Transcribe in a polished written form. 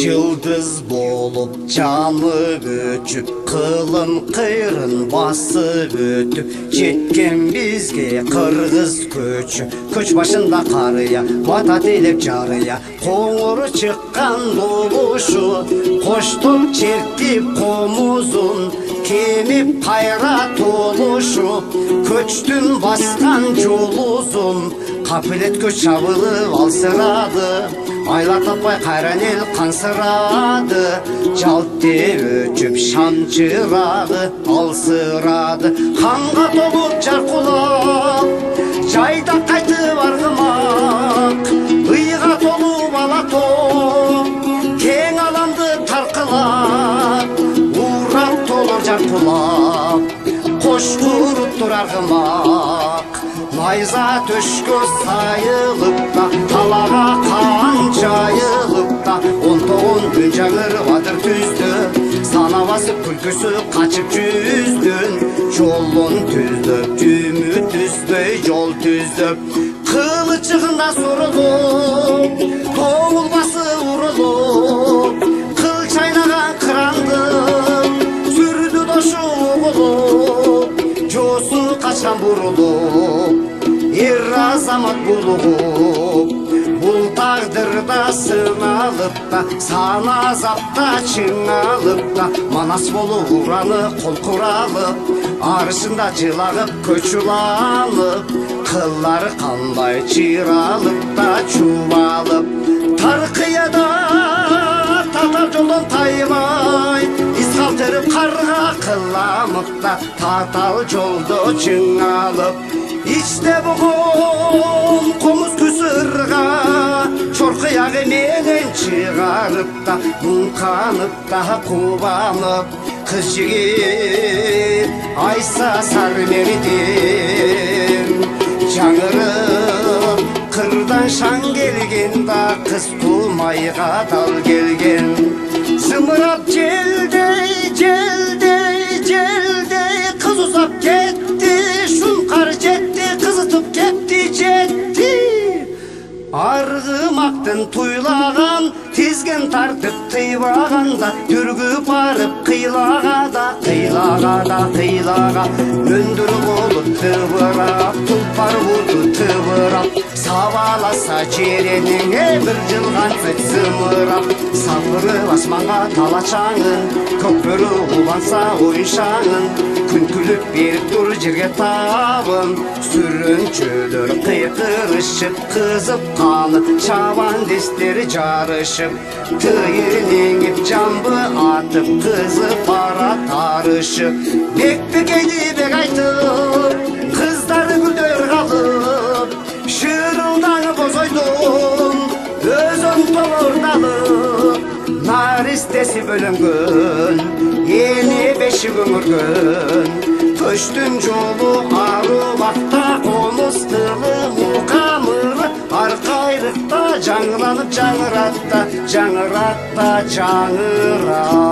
Yıldız bolup canı göçüp, kılın kıyrın basıp ötüp, jetken bizge kırgız köçü. Köç başında karıya, batat elep jarıya, koңuru çıkkan doluşu. Koştum çertip komuzun, kemip kayra toluşu. Köçtün baskan joluzun, kapilet köç çabılıp alsıradı. Aylar tapay kayran el kansıradı, Calt öçüp şan çırağı alsıradı. Kanga dolup jarkulap, jayda kaytıp argımak. Iyga dolup alatop, keng alandı tarkılap. Urap dolur jarkulap, koş kuruptur argımak. Найза төшкө сайылып та, талаға қан жайылып та, он күн жаңыр батыр түзді. Сана басып күлкісі қачып жүздін, жолын түздіп, түмі түзбөй жол түздіп. Қылычығында сұрылып, тоғылбасы ұрылып, қыл чайнаған қырандым, сүрді дошу оғылып, жосу қашқан бұрылып. Azamат bulуп, бул тагдырда сыналып та, сана азапта чыңалып та, манас болуп ураны кол куралып, арышында жылагып көчүлалып, кыллары кандай чыйралып та чубалып. Тар кыяда татар жолдон тайбай, из калтырып карга кыламыкта, татал жолдо чыңалып. İşte bugün komuz küsürga, çorkıyağı menen çıgarıp da, munkanıp da kubanıp, kız jigit aysa sarmeridim. Жаңырып kırdan şan gelgen da, kız tulmayga dal gelgen. Zımırap jeldey, jeldey, jeldey, kız uzap ketti, şunkar jetti, kızıtıp ketti, jetti. Argымактын туйлаган, тизген тартып тыйбаганда, дүргүп барып кыйлагада, кыйлагада, кыйлага. Өндүр болуп тыбырап, тулпар бурду тыбырап, сабаласа жерениңе бир жылган зымырап. Сапырып асманга талачаңын, көкбөрү уланса оюншаңын, күн күлүп берип тур жерге табын. Сүрүнчүлөр кыйкырышып, кызып каны чабан дестери жарышып, тыйынеңип жамбы атып, кызып бара тарышып. Бек-бекейди бек айтып, кыздары гүлдөр калып, шырылдаңы бозойдун, өзүн толурдалып. Наристеси бөлөнгөн, ени беши көмүргөн, көчтүн жолу арубакта, комуз тылы мукамыры, аркайрыкта жаңыланып жаңыратта, жаңыратта жаңырат.